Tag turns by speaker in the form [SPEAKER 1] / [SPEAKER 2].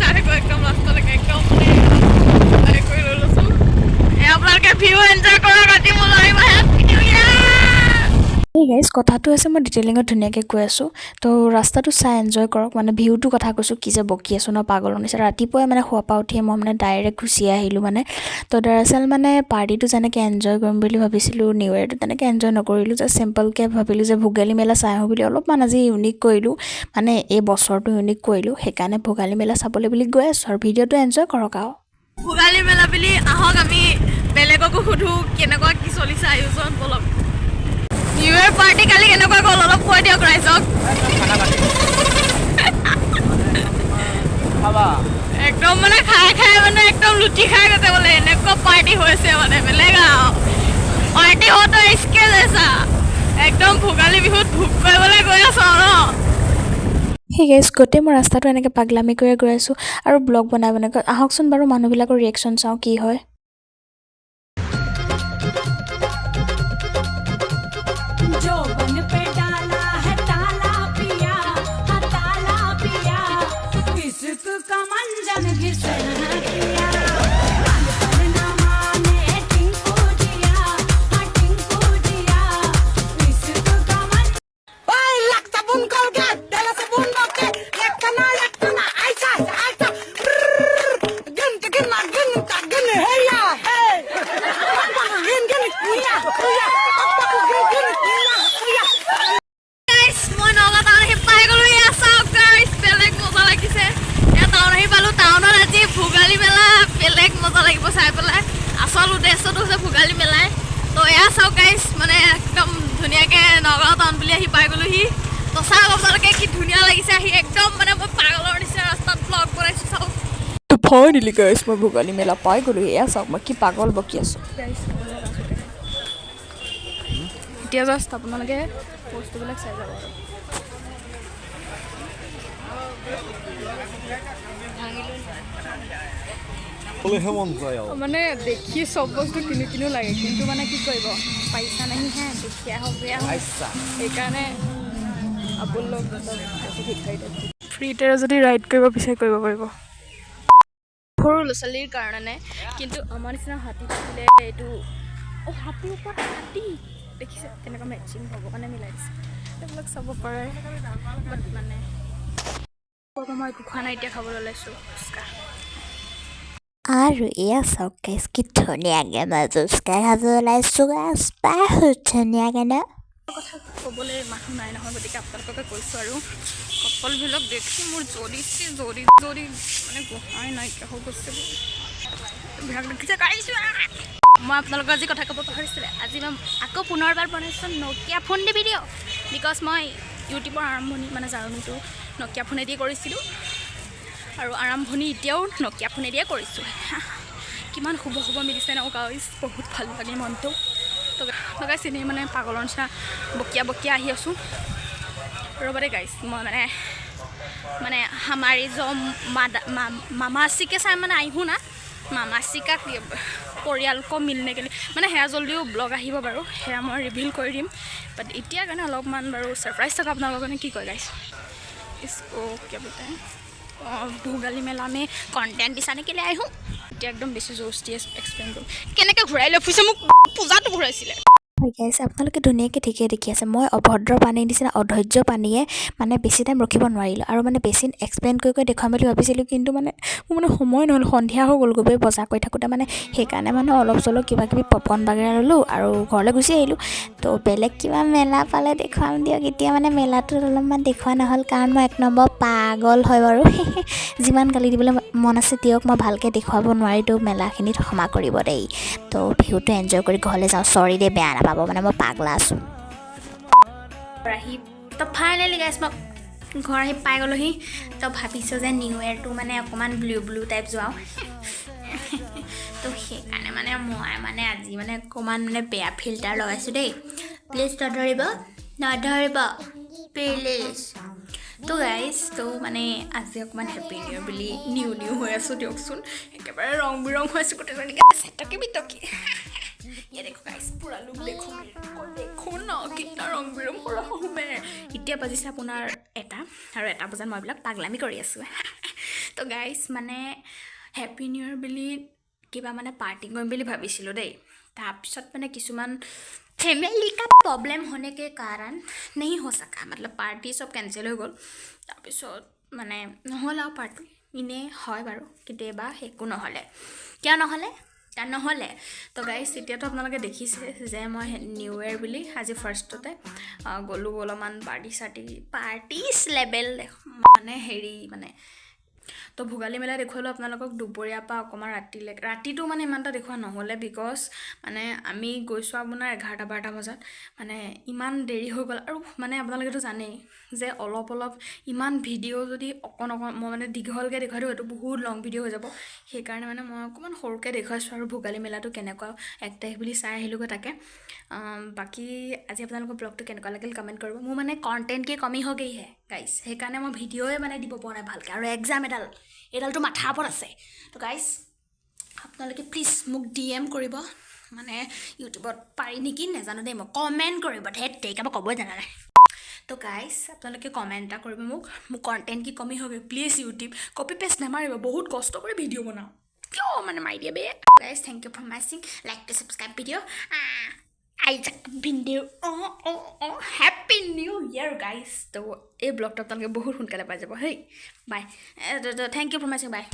[SPEAKER 1] চাই থাকো একদম লাষ্টলৈকে একদম কৰি লৈ লৈছো আপোনালোকে ভিউ এনজয় কৰক ৰাতি মোলৈ এই গাইজ কথাটো আছে মই ডিটেইলিঙত ধুনীয়াকৈ কৈ আছোঁ তো ৰাস্তাটো চাই এনজয় কৰক মানে ভিউটোৰ কথা কৈছোঁ কি যে বকি আছোঁ ন পাগলৰ নিচিনা ৰাতিপুৱাই মানে শুৱাৰ পৰা উঠিয়ে মই মানে ডাইৰেক্ট গুচি আহিলোঁ মানে তো দৰাচল মানে পাৰ্টিটো যেনেকৈ এনজয় কৰিম বুলি ভাবিছিলোঁ নিউ ইয়েৰটো তেনেকৈ এনজয় নকৰিলোঁ জাষ্ট চিম্পলকৈ ভাবিলোঁ যে ভোগালী মেলা চাই আহোঁ বুলি অলপমান আজি ইউনিক কৰিলোঁ মানে এই বছৰটো ইউনিক কৰিলোঁ সেইকাৰণে ভোগালী মেলা চাবলৈ বুলি গৈ আছোঁ আৰু ভিডিঅ'টো এনজয় কৰক আৰু ভোগালী মেলা বুলি আহক আমি বেলেগকো সোধোঁ কেনেকুৱা কি চলিছে আয়োজন বলক নিউ ইয়েৰ পাৰ্টি কালি কেনেকুৱা গ'ল অলপ কৈ দিয়ক ৰাইজক একদম মানে খাই খাই মানে একদম লুটি খাই গৈছে বোলে এনেকুৱা পাৰ্টি হৈছে মানে বেলেগ আৰু পাৰ্টি হওঁতে ইস্কে লৈছা একদম ভোগালী বিহুত ভোগ কৰিবলৈ গৈ আছোঁ আৰু ন সেই গাইজ গোটেই মই ৰাস্তাটো এনেকৈ পাগলামি কৰি গৈ আছোঁ আৰু ব্লগ বনাই আহকচোন বাৰু মানুহবিলাকৰ ৰিয়েকশ্যন চাওঁ কি হয় ভোগালী মেলা বেলেগ মজা লাগিব চাই পেলাই আচল উদ্দেশ্যটো হৈছে ভোগালী মেলাই তো এয়া চাওক গাইজ মানে একদম ধুনীয়াকৈ নগাঁও টাউন বুলি আহি পাই গ'লোহি তো চাওক আপোনালোকে কি ধুনীয়া লাগিছে আহি একদম মানে মই পাগলৰ নিচিনা ৰাস্তাত ব্লগ বনাইছোঁ চাওক তো ফাইনেলি গাইজ মই ভোগালী মেলা পাই গ'লোঁ এয়া চাওক মই কি পাগল বকি আছোঁ এতিয়া জাষ্ট আপোনালোকে বস্তুবিলাক চাই যাব আৰু মানে দেখি চব বস্তু কিনো কিনো লাগে কিন্তু মানে কি কৰিব পইচা নাহি হে দুখীয়া হওক বেয়া সেইকাৰণে আপোনালোক ফ্ৰীতে যদি ৰাইড কৰিব বিচাৰি কৰিব পাৰিব সৰু ল'ৰা ছোৱালীৰ কাৰণে কিন্তু আমাৰ নিচিনা হাতী থাকিলে এইটো হাতীৰ ওপৰত হাতী দেখিছে তেনেকুৱা মেচিং ভগৱানে মিলাই দিছে এইবিলাক চাব পাৰে বাট মানে মই একো খোৱা নাই এতিয়া খাবলৈ ওলাইছোঁ ফুচকা আৰু এয়া চাওক গাইজ কি ধুনীয়াকৈ মই ফুচকা খাব ওলাইছোঁ বহুত ধুনীয়াকৈ ন কথা ক'বলৈ মানুহ নাই নহয় গতিকে আপোনালোকে কৈছোঁ আৰু কপলবিলাক দেখি মোৰ জৰিছে জৰি মানে গোহাই নাইকিয়া হৈ গৈছে বিৰাট দেখিছে গাইছোঁ মই আপোনালোকক আজি কথা ক'ব পাহৰিছিলে আজি মই আকৌ পুনৰবাৰ বনাইছোঁ Nokia phone the video' because মই ইউটিউবৰ আৰম্ভণি মানে জাৰ্ণিটো নকিয়া ফোনেদিয়ে কৰিছিলোঁ আৰু আৰম্ভণি এতিয়াও নকিয়া ফোনেদিয়ে কৰিছোঁ কিমান শুভ শুভ মিলিছে ন গাইজ বহুত ভাল লাগে মনটো তো গাইজ এনেই মানে পাগলৰ নিচিনা বকিয়া আহি আছোঁ ৰ'বতে গাইজ মই মানে হামাৰি জ মামাচি के साथ মানে আহিও না মামাচি का পৰিয়ালকো মিলনে গ'লে মানে সেয়া জল্দিও ব্লগ আহিব বাৰু সেয়া মই ৰিভিল কৰি দিম বাট এতিয়া কাৰণে অলপমান বাৰু ছাৰপ্ৰাইজ থকা আপোনালোকৰ কাৰণে কি কয় গাইজ इसको क्या बोलते हैं भोगाली मेला में कन्टेन्ट दिसाने के लिए आई हूँ এতিয়া একদম বেছি জোৰ দি এক্সপ্লেইন কৰোঁ কেনেকৈ ঘূৰাই লৈ ফুৰিছে মোক পূজাটো ঘূৰাইছিলে হয় গাইজ আপোনালোকে ধুনীয়াকৈ ঠিকেই দেখি আছে মই অভদ্ৰ পানীৰ নিচিনা অধৈৰ্য পানীয়ে মানে বেছি টাইম ৰখিব নোৱাৰিলোঁ আৰু মানে বেছি এক্সপ্লেইন কৰি দেখুৱাম বুলি ভাবিছিলোঁ কিন্তু মানে মোৰ মানে সময় নহ'ল সন্ধিয়া হৈ গ'ল গৈ বজাৰ কৰি থাকোঁতে মানে সেইকাৰণে মানে অলপ চলপ কিবা কিবি পপকৰ্ণ বাগেৰা ল'লোঁ আৰু ঘৰলৈ গুচি আহিলোঁ তো বেলেগ কিবা মেলা পালে দেখুৱাম দিয়ক এতিয়া মানে মেলাটোত অলপমান দেখুওৱা নহ'ল কাৰণ মই এক নম্বৰ পাগল হয় বাৰু যিমান গালি দিবলৈ মন আছে দিয়ক মই ভালকৈ দেখুৱাব নোৱাৰিলোঁ মেলাখিনিত ক্ষমা কৰিব দেই তো ভিউটো এনজয় কৰি ঘৰলৈ যাওঁ চৰি দেই বেয়া নাপাব মানে মই পাগলা আছোঁ আহি তো ফাইনেলি গাইজ মই ঘৰ আহি পাই গ'লোহি তো ভাবিছোঁ যে নিউ ইয়েৰটো মানে অকণমান ব্লু টাইপ যোৱাওঁ তো সেইকাৰণে মানে মই মানে আজি মানে অকণমান মানে বেয়া ফিল্টাৰ লগাইছোঁ দেই প্লিজ নধৰিব প্লিজ তো গাইজ তো মানে আজি অকণমান হেপী নিউ ইয়েৰ বুলি নিউ হৈ আছোঁ দিয়কচোন একেবাৰে ৰং বিৰং হৈ আছোঁ গোটেইজনীকে টকি বিটকি ये देखो गाइस पूरा लुक देखो ना कितना रंग बिरंग हो रहा हूँ मैं এতিয়া বাজিছে আপোনাৰ এটা আৰু এটা বজাত মই এইবিলাক পাগলামি কৰি আছোঁ তো গাইজ মানে হেপী নিউ ইয়েৰ বুলি কিবা মানে পাৰ্টি কৰিম বুলি ভাবিছিলোঁ দেই তাৰপিছত মানে কিছুমান फैमिली का प्रॉब्लम होने के कारण नहीं हो सका मतलब पार्टी सब कैंसिल हो गल তাৰপিছত মানে নহ'ল আৰু পাৰ্টি ইনে হয় বাৰু কেতিয়াবা একো নহ'লে কিয় নহ'লে তো গাইজ এতিয়াতো আপোনালোকে দেখিছে যে মই নিউ ইয়েৰ বুলি আজি ফাৰ্ষ্টতে গ'লোঁ অলপমান পাৰ্টিছ লেভেল মানে হেৰি মানে তো ভোগালী মেলা দেখুৱালোঁ আপোনালোকক দুপৰীয়াৰ পৰা অকণমান ৰাতিটো মানে ইমান এটা দেখুওৱা নহ'লে বিকজ মানে আমি গৈছোঁ আপোনাৰ 11-12 বজাত মানে ইমান দেৰি হৈ গ'ল আৰু মানে আপোনালোকেতো জানেই যে অলপ ইমান ভিডিঅ' যদি অকণ মই মানে দীঘলকৈ দেখুৱাই দিওঁ এইটো বহুত লং ভিডিঅ' হৈ যাব সেইকাৰণে মানে মই অকণমান সৰুকৈ দেখুৱাইছোঁ আৰু ভোগালী মেলাটো কেনেকুৱা 1 তাৰিখ বুলি চাই আহিলোঁগৈ তাকে বাকী আজি আপোনালোকৰ ব্লগটো কেনেকুৱা লাগিল কমেণ্ট কৰিব মোৰ মানে কণ্টেণ্ট কি কমি হৈ গইহে গাইজ সেইকাৰণে মই ভিডিঅ'য়ে মানে দিব পৰা নাই ভালকৈ আৰু এক্সাম এডালটো মাথাৰ ওপৰত আছে তো গাইজ আপোনালোকে প্লিজ মোক DM কৰিব মানে ইউটিউবত পাৰি নেকি নাজানো দেই মই কমেণ্ট কৰিব ধেত তেৰিকা মই ক'বই জানা নাই তো গাইজ আপোনালোকে কমেণ্ট এটা কৰিব মোক কণ্টেণ্ট কি কমি হৈ গ'ল প্লিজ ইউটিউব কপি পেষ্ট নামাৰিব বহুত কষ্ট কৰি ভিডিঅ' বনাওঁ কিয় মানে মাৰি দিয়ে বে গাইজ থেংক ইউ ফৰ ৱাচিং like to subscribe video' Isaac video' happy new year guys তো এই ব্লগটো আপোনালোকে বহুত সোনকালে পাই যাব হেই বাই থেংক ইউ ফৰ ৱাচিং বাই